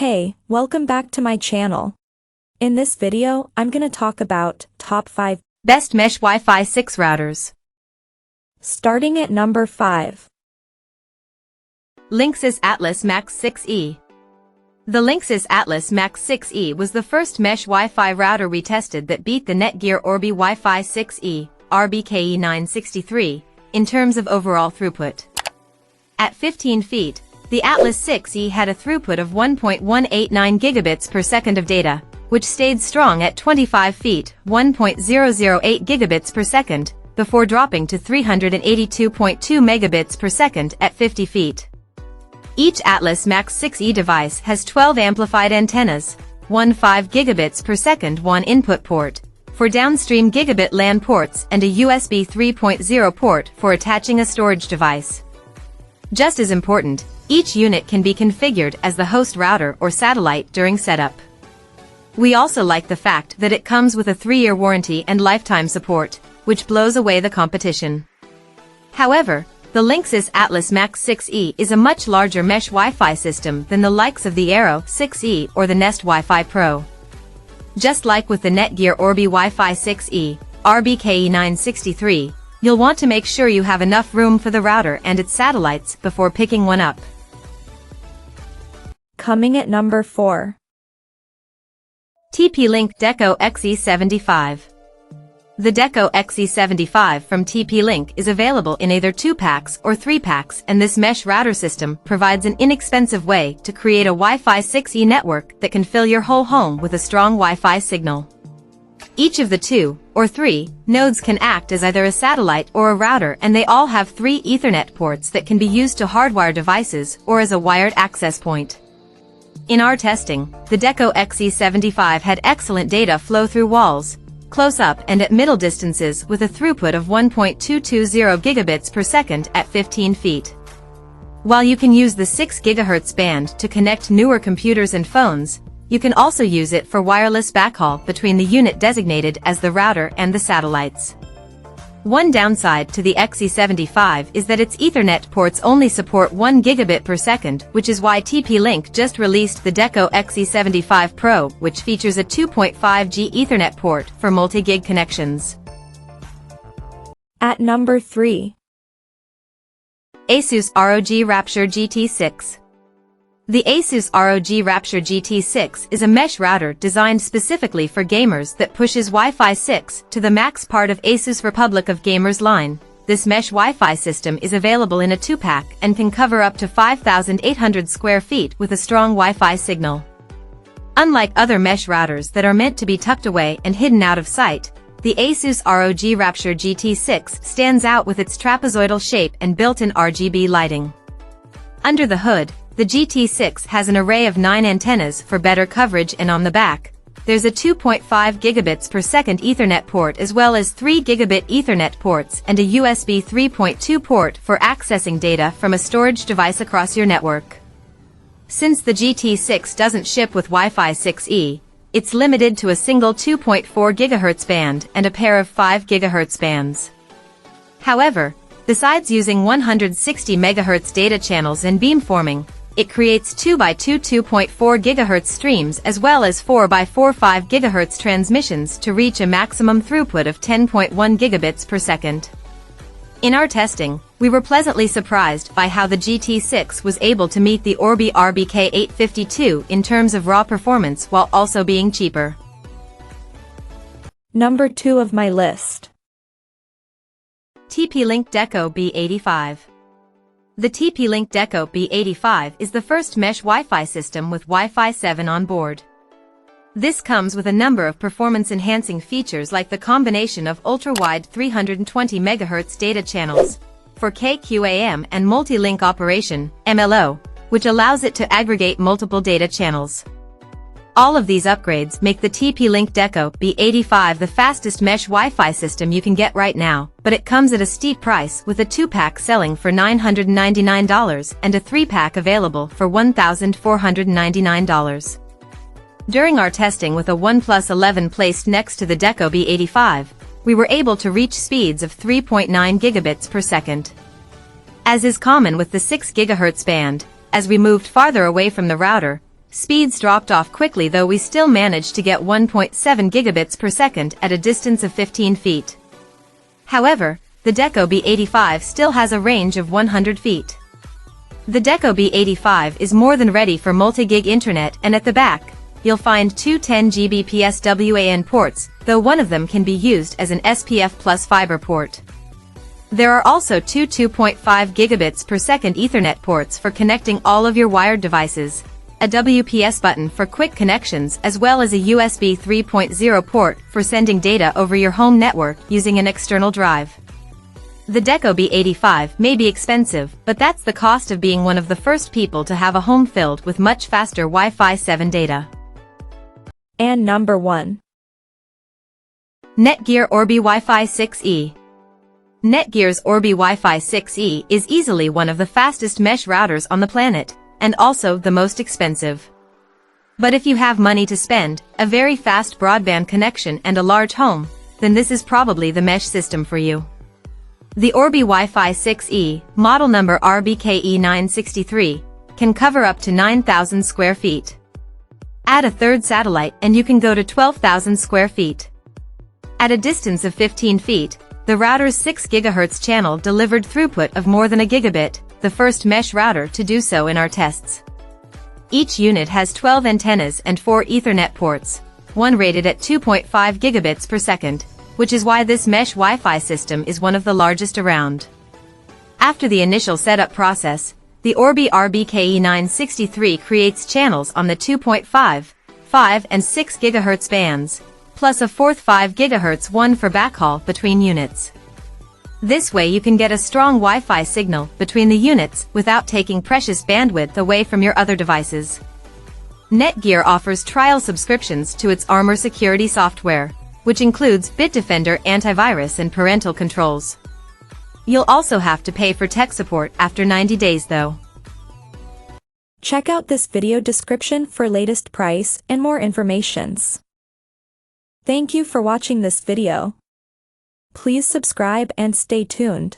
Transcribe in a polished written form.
Hey, welcome back to my channel. In this video, I'm gonna talk about top 5 best mesh Wi-Fi 6 routers. Starting at number 5. Linksys Atlas Max 6E. The Linksys Atlas Max 6E was the first mesh Wi-Fi router we tested that beat the Netgear Orbi Wi-Fi 6E, RBKE963, in terms of overall throughput. At 15 feet, the Atlas 6E had a throughput of 1.189 gigabits per second of data, which stayed strong at 25 feet, 1.008 gigabits per second, before dropping to 382.2 megabits per second at 50 feet. Each Atlas Max 6E device has 12 amplified antennas, 1 5 gigabits per second one input port, for downstream gigabit LAN ports and a USB 3.0 port for attaching a storage device. Just as important, each unit can be configured as the host router or satellite during setup. We also like the fact that it comes with a 3-year warranty and lifetime support, which blows away the competition. However, the Linksys Atlas Max 6E is a much larger mesh Wi-Fi system than the likes of the Aero 6E or the Nest Wi-Fi Pro. Just like with the Netgear Orbi Wi-Fi 6E, RBKE963, you'll want to make sure you have enough room for the router and its satellites before picking one up. Coming at number 4. TP-Link Deco XE75. The Deco XE75 from TP-Link is available in either 2-packs or 3-packs, and this mesh router system provides an inexpensive way to create a Wi-Fi 6E network that can fill your whole home with a strong Wi-Fi signal. Each of the 2 or 3 nodes can act as either a satellite or a router, and they all have 3 Ethernet ports that can be used to hardwire devices or as a wired access point. In our testing, the Deco XE75 had excellent data flow through walls, close up and at middle distances with a throughput of 1.220 gigabits per second at 15 feet. While you can use the 6 GHz band to connect newer computers and phones, you can also use it for wireless backhaul between the unit designated as the router and the satellites. One downside to the XE75 is that its Ethernet ports only support 1 gigabit per second, which is why TP-Link just released the Deco XE75 Pro, which features a 2.5G Ethernet port for multi-gig connections. At number 3. Asus ROG Rapture GT6. The Asus ROG Rapture GT6 is a mesh router designed specifically for gamers that pushes Wi-Fi 6 to the max part of Asus Republic of Gamers line. This mesh Wi-Fi system is available in a 2-pack and can cover up to 5,800 square feet with a strong Wi-Fi signal. Unlike other mesh routers that are meant to be tucked away and hidden out of sight, the Asus ROG Rapture GT6 stands out with its trapezoidal shape and built-in RGB lighting. Under the hood, the GT6 has an array of 9 antennas for better coverage, and on the back, there's a 2.5 gigabits per second Ethernet port as well as 3 gigabit Ethernet ports and a USB 3.2 port for accessing data from a storage device across your network. Since the GT6 doesn't ship with Wi-Fi 6E, it's limited to a single 2.4 GHz band and a pair of 5 GHz bands. However, besides using 160 MHz data channels and beamforming, it creates 2x2 2.4 GHz streams as well as 4x4 5 GHz transmissions to reach a maximum throughput of 10.1 gigabits per second. In our testing, we were pleasantly surprised by how the GT6 was able to meet the Orbi RBK852 in terms of raw performance while also being cheaper. Number 2 of my list. TP-Link Deco B85. The TP-Link Deco B85 is the first mesh Wi-Fi system with Wi-Fi 7 on board. This comes with a number of performance-enhancing features like the combination of ultra-wide 320 MHz data channels for KQAM and multi-link operation, MLO, which allows it to aggregate multiple data channels. All of these upgrades make the TP-Link Deco B85 the fastest mesh Wi-Fi system you can get right now, but it comes at a steep price, with a 2-pack selling for $999 and a 3-pack available for $1,499. During our testing with a OnePlus 11 placed next to the Deco B85, we were able to reach speeds of 3.9 gigabits per second. As is common with the 6 GHz band, as we moved farther away from the router, Speeds dropped off quickly, though we still managed to get 1.7 gigabits per second at a distance of 15 feet. However, the Deco B85 still has a range of 100 feet. The Deco B85 is more than ready for multi-gig internet, and at the back, you'll find two 10 Gbps WAN ports, though one of them can be used as an SPF Plus fiber port. There are also two 2.5 gigabits per second Ethernet ports for connecting all of your wired devices, a WPS button for quick connections, as well as a USB 3.0 port for sending data over your home network using an external drive. The Deco B85 may be expensive, but that's the cost of being one of the first people to have a home filled with much faster Wi-Fi 7 data. And number 1. Netgear Orbi Wi-Fi 6E. Netgear's Orbi Wi-Fi 6E is easily one of the fastest mesh routers on the planet, and also the most expensive. But if you have money to spend, a very fast broadband connection and a large home, then this is probably the mesh system for you. The Orbi Wi-Fi 6E, model number RBKE963, can cover up to 9,000 square feet. Add a third satellite and you can go to 12,000 square feet. At a distance of 15 feet, the router's 6 GHz channel delivered throughput of more than a gigabit, the first mesh router to do so in our tests. Each unit has 12 antennas and 4 Ethernet ports, one rated at 2.5 gigabits per second, which is why this mesh Wi-Fi system is one of the largest around. After the initial setup process, the Orbi RBKE963 creates channels on the 2.5, 5 and 6 GHz bands, plus a fourth 5 GHz one for backhaul between units. This way you can get a strong Wi-Fi signal between the units without taking precious bandwidth away from your other devices. Netgear offers trial subscriptions to its Armor security software, which includes Bitdefender antivirus and parental controls. You'll also have to pay for tech support after 90 days though. Check out this video description for latest price and more informations. Thank you for watching this video. Please subscribe and stay tuned.